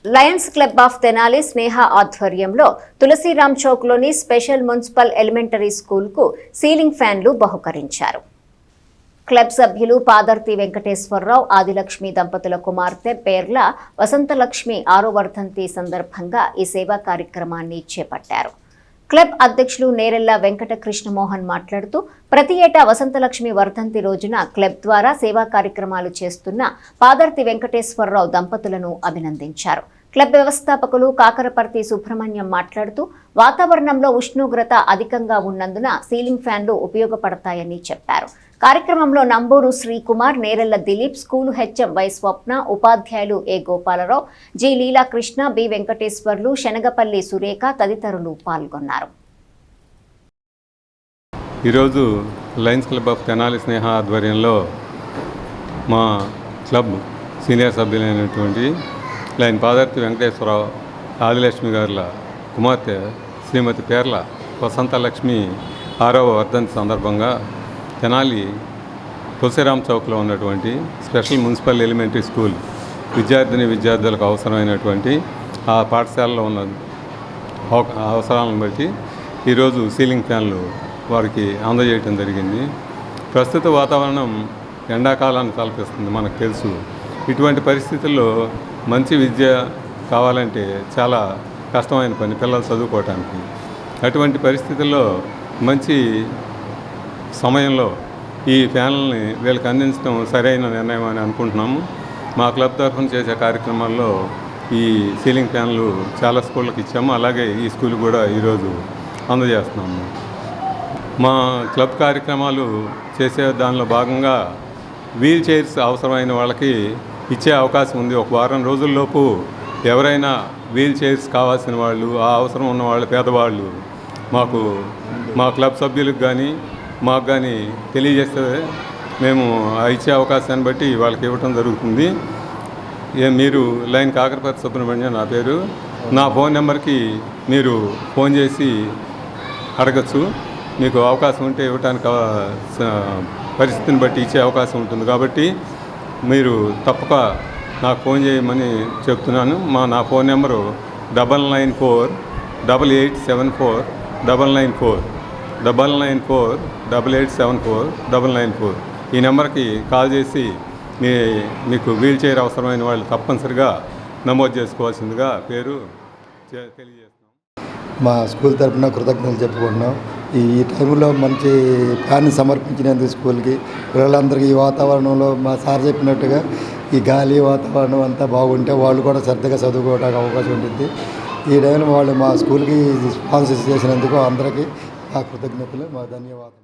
Lions club of Tenali Sneha ఆధ్వర్యంలో Tulsiram చౌక్లోని special municipal elementary స్కూల్కు ceiling ఫ్యాన్లు బహుకరించారు. క్లబ్ సభ్యులు పాదర్తి వెంకటేశ్వరరావు, ఆదిలక్ష్మి దంపతుల కుమార్తె పేర్ల వసంతలక్ష్మి 6వ వర్ధంతి సందర్భంగా ఈ సేవా కార్యక్రమాన్ని చేపట్టారు. క్లబ్ అధ్యక్షులు నేరెళ్ల వెంకట కృష్ణమోహన్ మాట్లాడుతూ ప్రతి ఏటా వసంతలక్ష్మి వర్ధంతి రోజున క్లబ్ ద్వారా సేవా కార్యక్రమాలు చేస్తున్న పాదర్తి వెంకటేశ్వరరావు దంపతులను అభినందించారు. క్లబ్ వ్యవస్థాపకులు కాకరపర్తి సుబ్రహ్మణ్యం మాట్లాడుతూ వాతావరణంలో ఉష్ణోగ్రత అధికంగా ఉన్నందున సీలింగ్ ఫ్యాన్లు ఉపయోగపడతాయని చెప్పారు. కార్యక్రమంలో Namburu Srikumar, Nerella Dilip, school HM Y Swapna, ఉపాధ్యాయులు A Gopalarao, G Leelakrishna, B Venkateswarlu, Shanagapalli Surekha తదితరులు పాల్గొన్నారు. ఈరోజు lions club of Tenali Sneha ఆధ్వర్యంలో మా క్లబ్ సీనియర్ సభ్యులైనటువంటి లయన్ పాదర్తి వెంకటేశ్వరరావు, ఆదిలక్ష్మి గారుల కుమార్తె శ్రీమతి పేర్ల వసంతలక్ష్మి 6వ వర్ధంతి సందర్భంగా తెనాలి తులసిరామ్ చౌక్లో ఉన్నటువంటి స్పెషల్ మున్సిపల్ ఎలిమెంటరీ స్కూల్ విద్యార్థులకు అవసరమైనటువంటి ఆ పాఠశాలలో ఉన్న అవసరాలను బట్టి ఈరోజు సీలింగ్ ఫ్యాన్లు వారికి అందజేయటం జరిగింది. ప్రస్తుత వాతావరణం ఎండాకాలాన్ని తలపిస్తుంది, మనకు తెలుసు. ఇటువంటి పరిస్థితుల్లో మంచి విద్య కావాలంటే చాలా కష్టమైన పని పిల్లలు చదువుకోవటానికి. అటువంటి పరిస్థితుల్లో మంచి సమయంలో ఈ ఫ్యాన్లని వీళ్ళకి అందించడం సరైన నిర్ణయం అని అనుకుంటున్నాము. మా క్లబ్ తరఫున చేసే కార్యక్రమాల్లో ఈ సీలింగ్ ఫ్యాన్లు చాలా స్కూళ్ళకి ఇచ్చాము. అలాగే ఈ స్కూల్ కూడా ఈరోజు అందజేస్తున్నాము. మా క్లబ్ కార్యక్రమాలు చేసే దానిలో భాగంగా వీల్ చైర్స్ అవసరమైన వాళ్ళకి ఇచ్చే అవకాశం ఉంది. ఒక వారం రోజుల్లోపు ఎవరైనా వీల్ చైర్స్ కావాల్సిన వాళ్ళు, ఆ అవసరం ఉన్న వాళ్ళు, పేదవాళ్ళు మా క్లబ్ సభ్యులకు కానీ మాకు కానీ తెలియజేస్తే మేము ఇచ్చే అవకాశాన్ని బట్టి వాళ్ళకి ఇవ్వటం జరుగుతుంది. మీరు లైన్ కాకరపర్తి సుబ్రహ్మణ్యం నా పేరు. నా ఫోన్ నెంబర్కి మీరు ఫోన్ చేసి అడగచ్చు. మీకు అవకాశం ఉంటే ఇవ్వటానికి పరిస్థితిని బట్టి ఇచ్చే అవకాశం ఉంటుంది. కాబట్టి మీరు తప్పక నాకు ఫోన్ చేయమని చెప్తున్నాను. నా ఫోన్ నెంబరు 9948874994 9948874994. ఈ నెంబర్కి కాల్ చేసి మీకు వీల్ చైర్ అవసరమైన వాళ్ళు తప్పనిసరిగా నమోదు చేసుకోవాల్సిందిగా పేరు తెలియజేస్తున్నాం. మా స్కూల్ తరఫున కృతజ్ఞతలు చెప్పుకుంటున్నాం. ఈ టైంలో మంచి ఫ్యాన్ సమర్పించినందుకు స్కూల్కి, పిల్లలందరికీ ఈ వాతావరణంలో మా సార్ చెప్పినట్టుగా ఈ గాలి వాతావరణం అంతా బాగుంటే వాళ్ళు కూడా శ్రద్ధగా చదువుకోవడానికి అవకాశం ఉంటుంది. ఈ టైంలో వాళ్ళు మా స్కూల్కి స్పాన్సర్ చేసినందుకు అందరికీ మా కృతజ్ఞతలు, మా ధన్యవాదాలు.